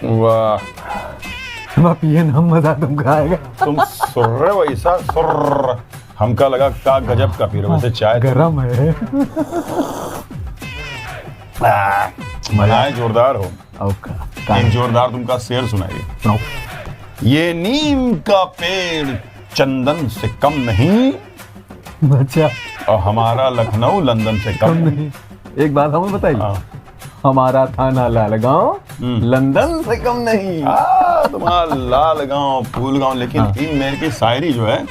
वाह पिए ना, मजा तुमको आएगा। तुम सुर रहे हो ऐसा सुर, हमका लगा का गजब का पी रहे हो। वैसे चाय गरम है। मजा जोरदार हो। एक जोरदार तुमका शेर सुनाइए। ये नीम का पेड़ चंदन से कम नहीं, अच्छा, और हमारा लखनऊ लंदन से कम नहीं। एक बात हमें बताइए, हमारा थाना लालगांव लंदन से कम नहीं। तुम्हारा लालगांव फूलगांव। लेकिन तीन मेर की शायरी जो है,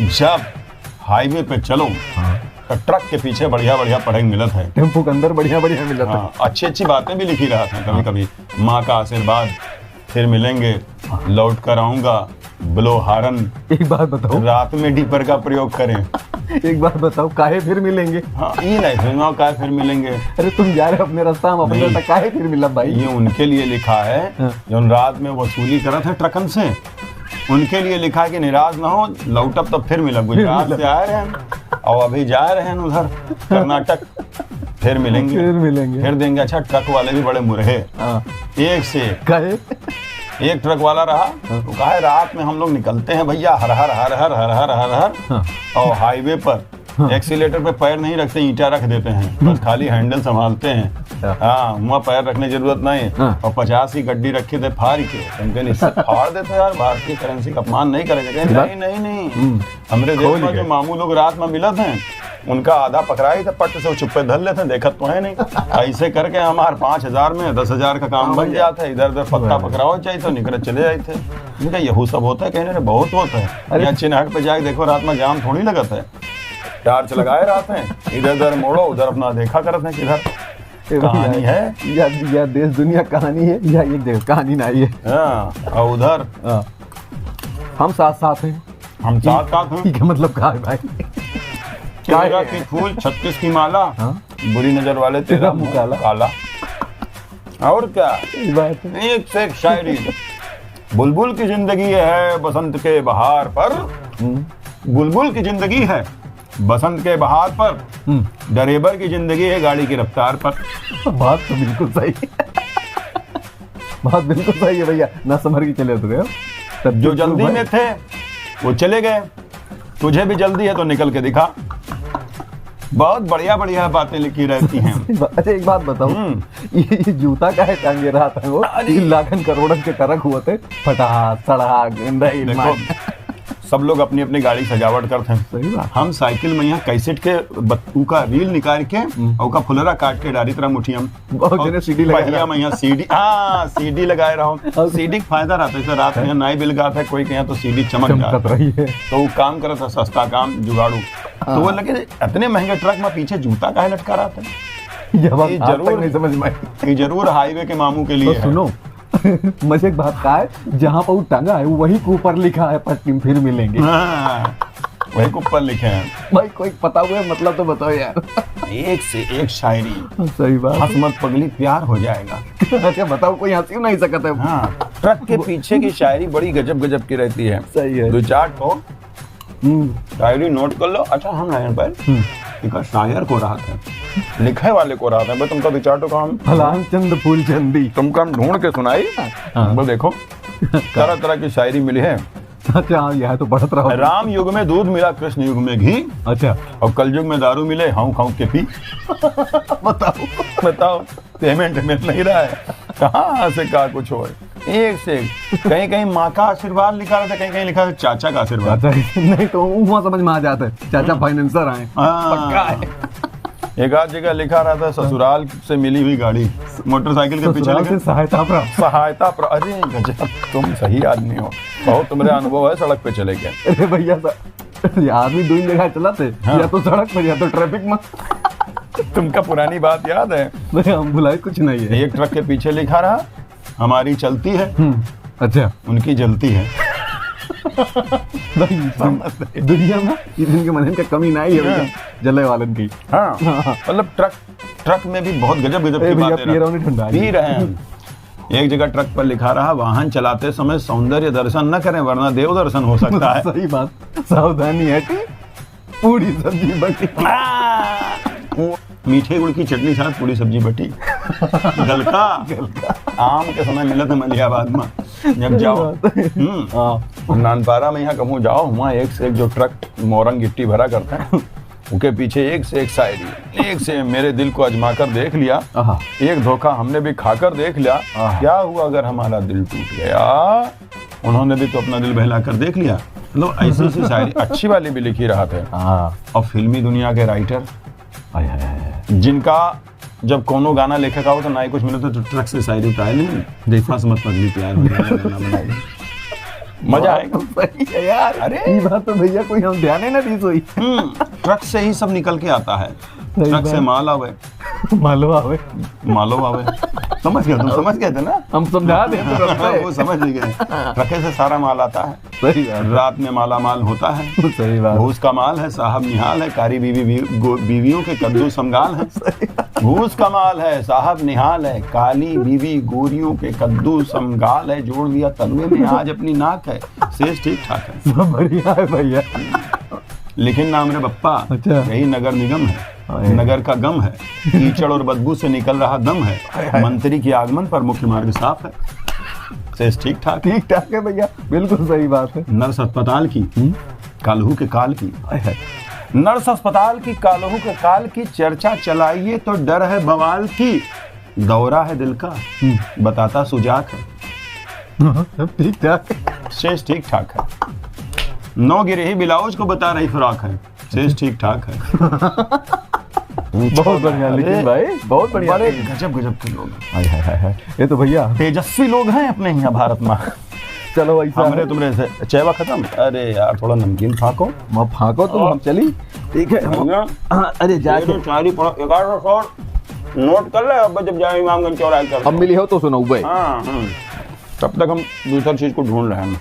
जब हाईवे पे चलो तो ट्रक के पीछे बढ़िया बढ़िया पढ़े मिलत है, टेम्पो के अंदर बढ़िया बढ़िया मिलत है। अच्छी अच्छी बातें भी लिखी रहा था। कभी कभी माँ का आशीर्वाद, फिर मिलेंगे, लौट कर आऊंगा, ब्लो हारन। एक बात बताओ, रात में डीपर का प्रयोग करें। एक बात बताओ, काहे फिर मिलेंगे? हाँ, ये नहीं सुनाओ काहे फिर मिलेंगे। अरे तुम जा रहे हो अपने रास्ता, हम अपने रास्ता, काहे फिर मिला भाई? ये उनके लिए लिखा है जो रात में वसूली करा था ट्रकन से, उनके लिए लिखा है कि निराश ना हो, लौटब तो फिर मिलब। गुजरात से आए रहे हैं और अभी जा रहे हैं उधर कर्नाटक, फिर मिलेंगे, फिर देंगे। अच्छा, ट्रक वाले भी बड़े मुरहे, एक से एक ट्रक वाला रहा तो कहा रात में हम लोग निकलते हैं भैया, हर हर हर हर हर हर हर हर, और हाईवे पर एक्सीलेटर पे पैर नहीं रखते, ईंटा रख देते हैं, बस खाली हैंडल संभालते हैं। हाँ, वहाँ पैर रखने की जरूरत नहीं। और 50 की गड्डी रखे थे फाड़ के, उनके नीचे फाड़ देते यार, भारतीय करेंसी का अपमान नहीं करेंगे। नहीं नहीं नहीं, हमारे देश में जो मामू लोग रात में मिलत हैं, उनका आधा पकड़ा ही था, पट से चुप्पे धर लेते, देखत तो है नहीं। ऐसे करके हमारे 5000 में 10,000 का काम बन जाता है। इधर उधर पत्ता पकड़ाओ चाहिए तो निकल चले जाए थे। इनका यहू सब होता है, कहने बहुत होता है। यहाँ चिन्हट पे जाके देखो, रात में जाम थोड़ी लगता है, टार्च लगाए रहते हैं, इधर उधर मोड़ो, उधर अपना देखा करते हैं किधर कहानी है या देश दुनिया कहानी है, या एक जगह कहानी नहीं है। और उधर हम साथ साथ हैं, हम साथ साथ हैं। क्या मतलब कहा है भाई? तेरा की फूल 36 की माला, बुरी नजर वाले तेरा मुंह काला। और क्या बात है? एक से एक शायरी। बुलबुल की जिंदगी है बसंत के बहार पर, बुलबुल की जिंदगी है बसंत के बहार पर, ड्राइवर की जिंदगी है गाड़ी की रफ्तार पर। बात तो बिल्कुल सही है। बात बिल्कुल सही है भैया, ना समझ के चले तो तब जो जल्दी में थे वो चले गए, तुझे भी जल्दी है तो निकल के दिखा। बहुत बढ़िया बढ़िया बातें लिखी रहती हैं। अच्छा, एक बात बताओ, ये जूता का है टांगे रहा था वो 3 लाख करोड़ के टरक हुए थे, फटा सड़ा गंदा। देखो, सब लोग अपनी अपनी गाड़ी सजावट करते हैं। सही बात। हम साइकिल में यहाँ कैसेट के बत्तू का रील निकाल के और का फुलरा काट के डाली तरह मुठियम सीडी लगाया मैं यहाँ सीडी लगाए रहा हूँ। सीडी का फायदा रहता है, रात में नहीं बिल गया था कोई के तो सीडी चमक जाता है, तो वो काम करता, सस्ता काम जुगाड़ू। तो वो लगे इतने महंगे ट्रक में पीछे जूता काहे लटका रहा था? ये जरूर नहीं समझ में आई। जरूर हाईवे के मामू के लिए। सुनो, मजे एक बात का है, जहाँ पर वो टंगा है वही के ऊपर लिखा है पट्टी फिर मिलेंगे। वही के ऊपर लिखे हैं भाई। कोई पता हुआ मतलब तो बताओ यार। एक से एक शायरी। सही बात। हंस मत पगली प्यार हो जाएगा। अच्छा बताओ, कोई हंसी नहीं सकता है। हाँ, ट्रक के पीछे की शायरी बड़ी गजब गजब की रहती है। सही है। 2-4 तो शायरी नोट कर लो। अच्छा, हम लाइन पर शायर को राहत है, लिखे वाले को राहत है। भाई तुमका 2-4 तो काम फलान चंद फूल चंदी तुमका हम ढूंढ के सुनाई। वो देखो, तरह तरह की शायरी मिली है। अच्छा, यह तो बढ़त रहा। राम युग में दूध मिला, कृष्ण युग में घी। अच्छा, और कल युग में दारू मिले, हाउ खाऊ के पी। बताओ पेमेंट मिल नहीं रहा है, कहाँ से कहा कुछ हो। एक से कहीं कहीं माँ का आशीर्वाद लिखा रहता, कहीं कहीं लिखा है चाचा का आशीर्वाद। नहीं तो वहाँ समझ में आ जाता है, चाचा फाइनेंसर आए, पक्का है। एक आध जगह लिखा रहा था ससुराल से मिली हुई गाड़ी, मोटरसाइकिल के पीछे सहायता प्राप्त। अरे गजब, तुम सही आदमी हो, बहुत तुम्हारे अनुभव है। सड़क पे चले गए। अरे भैया, आदमी 2 जगह चलाते, या तो सड़क पर या तो ट्रैफिक में। तुमका पुरानी बात याद है? हम भुलाए कुछ नहीं है। एक ट्रक के पीछे लिखा रहा, हमारी चलती है, अच्छा, उनकी जलती है। दुनिया में इनके मन का कमी नहीं है जले वालन की। हाँ, मतलब ट्रक में भी बहुत गजब गजब की बातें पी रहे हैं। एक जगह ट्रक पर लिखा रहा, वाहन चलाते समय सौंदर्य दर्शन न करें वरना देव दर्शन हो सकता है। सही बात, सावधानी है, पूरी सब्जी बटी। मीठे गुड़ की चटनी साथ पूरी सब्जी बटी गलका आम के समय मिला था मलियाबाद में जब जाओ नानपारा में यहाँ कहूँ जाओ, वहाँ एक से एक जो ट्रक मोरंग गिट्टी भरा करते हैं, उनके पीछे एक से एक शायरी, एक से मेरे दिल को आजमा कर देख लिया, एक धोखा हमने भी खाकर देख लिया, क्या हुआ अगर हमारा दिल टूट गया, उन्होंने भी तो अपना दिल बहला कर देख लिया। मतलब ऐसी ऐसी शायरी अच्छी वाली भी लिखी रहा थे। और फिल्मी दुनिया के राइटर जिनका जब कोनो गाना लेखक आओ तो ना ही कुछ मिले तो ट्रक से शायरी उठाए नहीं, देखा समझ पगली प्यार हो गया, मजा आएगा। सही है यार, अरे ये बात तो भैया कोई हम ध्यान ही ना दी सोई। ट्रक से ही सब निकल के आता है, ट्रक से माल आवे, मालो आवे, समझ गए तुम, समझ गए थे ना, हम समझा दे वो समझ गए। ट्रके से सारा माल आता है, सही बात, रात में माला माल होता है, सही बात, भूस का माल है साहब निहाल है, कारी बीवियों के कद्दू समगाल है, भूस का माल है साहब निहाल है, काली बीवी गोरियों के कद्दू समगाल है, जोड़ दिया तलवे में आज अपनी नाक है, शेष ठीक ठाक है, सब बढ़िया है भैया। लेकिन नाम रे बप्पा, अच्छा। यही नगर निगम है, नगर का गम है, कीचड़ और बदबू से निकल रहा दम है, मंत्री के आगमन पर मुख्य मार्ग साफ है, शेष ठीक ठाक है भैया, बिल्कुल सही बात है। नर्स अस्पताल की कालहू के काल की, नर्स अस्पताल की कालहू के काल की चर्चा चलाइए तो डर है बवाल की, दौरा है दिल का बताता सुजाक है, सब ठीक ठाक है, शेष ठीक ठाक है, नौ गिरही ब्लाउज को बता रही फ्रॉक है, शेष ठीक ठाक है। बहुत बढ़िया, लेकिन भाई बहुत बढ़िया, बड़े गजब गजब के लोग हैं। ये तो भैया तेजस्वी लोग हैं अपने यहाँ भारत में। चलो ऐसा हमरे तुमरे से चेवा खत्म, अरे यार थोड़ा नमकीन फाको, फाको तुम, हम चली, ठीक है। अरे जाके चारी 1100 नोट कर ले, अब जब जाए इमामगंज चौराहे कर अब मिली हो तो सुनाओ भाई। हाँ, तब तक हम दूसरी चीज को ढूंढ रहे हैं।